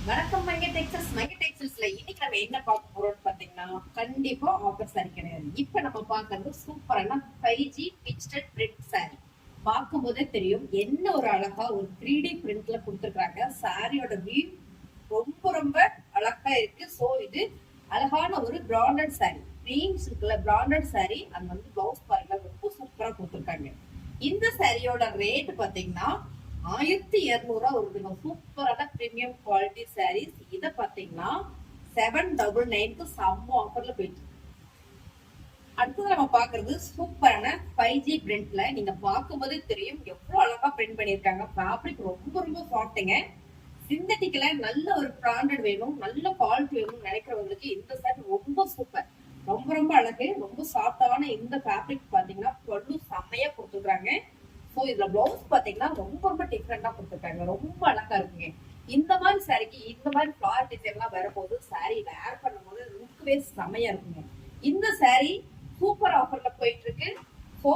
வணக்கம் மைங்க டெக்ஸ்டைல்ஸ்ல இன்னைக்கு நம்ம என்ன பார்க்க போறோம்னு பாத்தீங்கன்னா கண்டிப்பா ஆஃபர் சாரி கிடையாது. இப்ப நம்ம பாக்குறது சூப்பரான 5G டிஜிட்டல் பிரிண்ட் சாரி. பார்க்கும் போதே தெரியும் என்ன ஒரு அழகா ஒரு 3D பிரிண்ட்ல கொடுத்துருக்காங்க. சாரியோட வியூ ரொம்ப ரொம்ப அழகா இருக்கு. சோ இது அழகான ஒரு பிராண்டட் சாரி, க்ரீம்ஸ் இருக்குல்ல பிராண்டட் சாரி. அது வந்து பிளவுஸ் பாருங்க ரொம்ப சூப்பரா கொடுத்துருக்காங்க. இந்த சாரியோட ரேட் பாத்தீங்கன்னா 1200 வருதுங்க. சூப்பரான பிரீமியம் குவாலிட்டி சாரீஸ். இத பாத்தீங்கன்னா 799க்கு செம்ம ஆஃபர்ல போயிட்டு. அடுத்தது நம்ம பாக்குறது சூப்பரான 5G பிரிண்ட்ல. நீங்க பார்க்கும்போதே தெரியும் எவ்வளவு அழகா பிரிண்ட் பண்ணிருக்காங்க. ஃபேப்ரிக் ரொம்ப ரொம்ப சாஃப்ட்டுங்க. சிந்தட்டிக்ல நல்ல ஒரு பிராண்டட் வேணும், நல்ல குவாலிட்டி வேணும்னு நினைக்கிறவங்களுக்கு இந்த சாரி ரொம்ப சூப்பர். ரொம்ப ரொம்ப அழகு, ரொம்ப சாஃப்டான இந்த ஃபேப்ரிக் பாத்தீங்கன்னா பல்லு செம்மையா கொடுத்துருக்காங்க. ஸோ இதுல பிளவுஸ் பாத்தீங்கன்னா ரொம்ப ரொம்ப டிஃப்ரெண்டா கொடுத்துருக்காங்க. ரொம்ப அழகா இருக்குங்க. இந்த மாதிரி சாரிக்கு இந்த மாதிரி ஃபிளார் டிசைன் எல்லாம் வரும்போது சாரி வேர் பண்ணும்போது லுக்வே செமையா இருக்குங்க. இந்த சாரி சூப்பர் ஆஃபர்ல போயிட்டு இருக்கு. ஸோ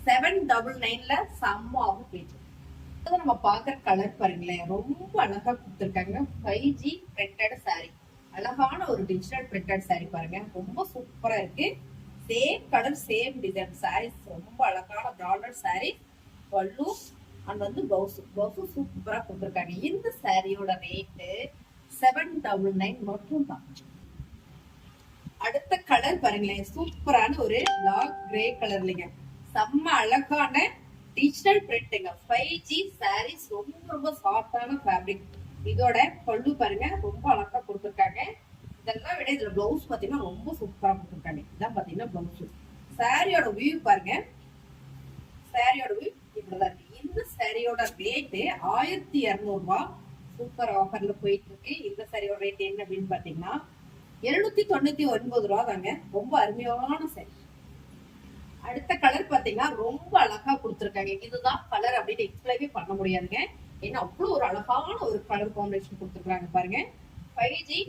799ல செம்மாவும் போயிட்டு இருக்கு. நம்ம பாக்குற கலர் பாருங்களேன், ரொம்ப அழகா கொடுத்துருக்காங்க. 5G பிரிண்டட் சாரி, அழகான ஒரு டிஜிட்டல் பிரிண்டட் சாரி பாருங்க, ரொம்ப சூப்பரா இருக்கு. Same colour same design saris, ரொம்ப அழகான பிராண்டட் சாரி. பல்லு அண்ட் வந்து பிளவுஸ் சூப்பரா கொடுத்துருக்காங்க. இந்த சாரியோட ரேட்டு 799 மட்டும் தான். அடுத்த கலர் பாருங்களேன், சூப்பரான ஒரு டார்க் கிரே கலர்லங்க, செம்ம அழகான டிஜிட்டல் பிரிண்ட்ங்க. 5G சாரீஸ், ரொம்ப ரொம்ப சாஃப்டான ஃபேப்ரிக். இதோட பல்லு பாருங்க ரொம்ப அழகா கொடுத்துருக்காங்க. இதெல்லாம் விட இதுல பிளவுஸ் பாத்தீங்கன்னா ரொம்ப சூப்பரா கொடுத்துருக்காங்க. இதான் பாத்தீங்கன்னா பிளவுஸ். சாரியோட வியூ பாருங்க, சாரியோட வியூ இப்படிதான் இருக்கு. இந்த சாரியோட ரேட் 1200 சூப்பர் ஆஃபர்ல போயிட்டு இருக்கு. இந்த சாரியோட ரேட் என்ன அப்படின்னு பாத்தீங்கன்னா 799 தாங்க. ரொம்ப அருமையான சாரி. அடுத்த கலர் பாத்தீங்கன்னா ரொம்ப அழகா கொடுத்துருக்காங்க. இதுதான் கலர் அப்படின்னு எக்ஸ்பிளைனே பண்ண முடியாதுங்க. ஏன்னா அவ்வளவு ஒரு அழகான ஒரு கலர் காம்பினேஷன் கொடுத்துருக்காங்க பாருங்க. 5G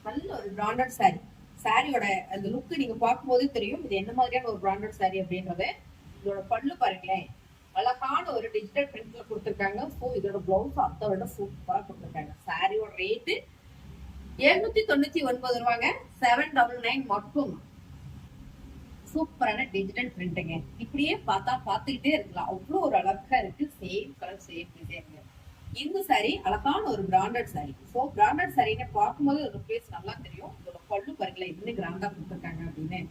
நல்ல ஒரு பிராண்டட் சாரி. சாரியோட அந்த லுக் நீங்க பார்க்கும்போதே தெரியும் இது என்ன மாதிரியான ஒரு பிராண்டட் சாரி அப்படின்றது. இதோட பல்லு பாருங்களேன், அழகான ஒரு டிஜிட்டல் பிரிண்ட்ல கொடுத்துருக்காங்க. ஸோ இதோட பிளவுஸ் அதை விட சூப்பரா கொடுத்துருக்காங்க. சாரியோட ரேட்டு 799 799 மட்டும். சூப்பரான டிஜிட்டல் பிரிண்ட்டுங்க. இப்படியே பார்த்தா பார்த்துக்கிட்டே இருக்கலாம், அவ்வளோ ஒரு அழகா இருக்கு. Same colour same design. இந்த சாரி அழகான ஒரு பிராண்டட் சாரி. ஸோ பிராண்டட் சாரின்னு பார்க்கும்போது ஒரு பிளேஸ் நல்லா தெரியும். இதோட பல்லு பாருங்களேன் இன்னும் கிராண்டா கொடுத்துருக்காங்க அப்படின்னு.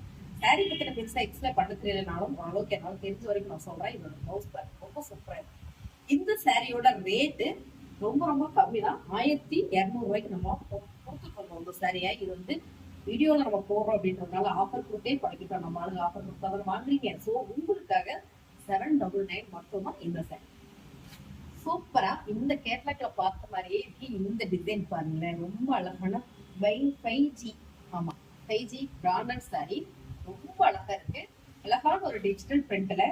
சாரி பத்தின பெருசா எக்ஸ்பிளைன் பண்ண தெரியலனாலும் ஓரளவுக்கு என்னால தெரிஞ்ச வரைக்கும் நான் சொல்றேன். இதோட பிளவுஸ் ரொம்ப சூப்பரா இருக்கு. இந்த சாரியோட ரேட்டு ரொம்ப ரொம்ப கம்மி தான். 1200 நம்ம கொடுத்துருக்கோம் இந்த சாரியா. இது வந்து வீடியோல நம்ம போடுறோம் அப்படின்றதுனால ஆஃபர் கொடுத்தே படிக்கிட்டோம். நம்ம ஆளுங்க ஆஃபர் கொடுத்தா வாங்குறீங்க. ஸோ உங்களுக்காக 799 மட்டும் தான் இந்த சாரி. சூப்பரா இந்த கேட்லாக்ல பார்த்த மாதிரியே இருக்கு. இந்த டிசைன் பாருங்களேன், ரொம்ப அழகான 5G, ஆமா 5G பிராண்டட் சாரி, ரொம்ப அழகா இருக்கு. அழகான ஒரு டிஜிட்டல் பிரிண்ட்ல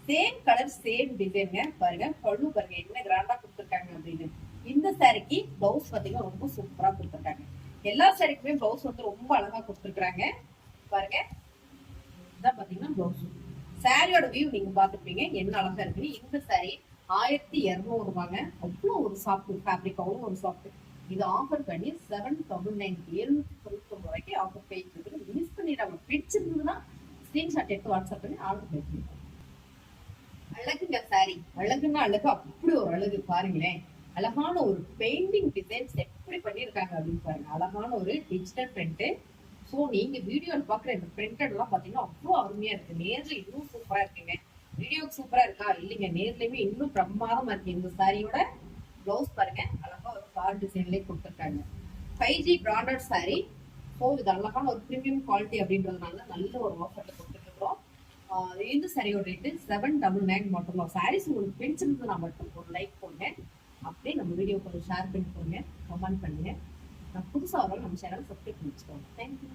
சேம் கலர் சேம் டிசைனுங்க. பாருங்க பல்லு பாருங்க என்ன கிராண்டா கொடுத்துருக்காங்க அப்படின்னு. இந்த சாரிக்கு பிளவுஸ் பாத்தீங்கன்னா ரொம்ப சூப்பரா கொடுத்துருக்காங்க. எல்லா சாரிக்குமே பிளவுஸ் வந்து ரொம்ப அழகா கொடுத்துருக்காங்க பாருங்க. இதான் பாத்தீங்கன்னா பிளவுஸ். சாரியோட வியூ நீங்க பாத்துருப்பீங்க என்ன அழகா இருக்குன்னு. இந்த சாரி 1200 அவ்வளோ ஒரு சாஃப்ட் ஃபேப்ரிக், அவ்வளோ ஒரு சாஃப்ட். இது ஆஃபர் பண்ணி 799 799 ஆஃபர் போயிட்டு இருக்கு. மிஸ் பண்ணிடாம, பிடிச்சிருந்ததுன்னா ஸ்கிரீன்ஷாட் எடுத்து வாட்ஸ்அப் பண்ணி ஆர்டர் பண்ணிக்கலாம். அழகுங்க சாரி, அழகுன்னா அழகு, அப்படி ஒரு அழகு பாருங்களேன். அழகான ஒரு பெயிண்டிங் டிசைன்ஸ் எப்படி பண்ணிருக்காங்க அப்படின்னு பாருங்க. அழகான ஒரு டிஜிட்டல் பிரிண்ட். ஸோ நீங்க வீடியோல பாக்குற இந்த பிரிண்டட் எல்லாம் பாத்தீங்கன்னா அவ்வளோ அருமையா இருக்கு. நேர்ல இன்னும் சூப்பரா இருக்குங்க. வீடியோக்கு சூப்பரா இருக்கா இல்லைங்க, நேர்லயுமே இன்னும் பிரமாதமா இருக்கு. இந்த சாரியோட பிளவுஸ் பாருங்க அழகா ஒரு ஃபிளார் டிசைன்லயே கொடுத்துருக்காங்க. 5G branded sorry. ஸோ இது அழகான ஒரு பிரீமியம் குவாலிட்டி அப்படின்றதுனால நல்ல ஒரு ஆஃபர்ல கொடுத்துருக்கோம். இந்த சாரியோட ரேட்டு 799 மட்டும் தான். சாரீஸ் உங்களுக்கு பிடிச்சிருந்ததுன்னா மட்டும் ஒரு லைக் போடுங்க. அப்படியே நம்ம வீடியோ கொஞ்சம் ஷேர் பண்ணி போடுங்க, கமெண்ட் பண்ணுங்க. நான் புதுசாக வரலாம் நம்ம சேனல் சப்ஸ்கிரைப் பண்ணி வச்சுக்கோங்க. தேங்க்யூ.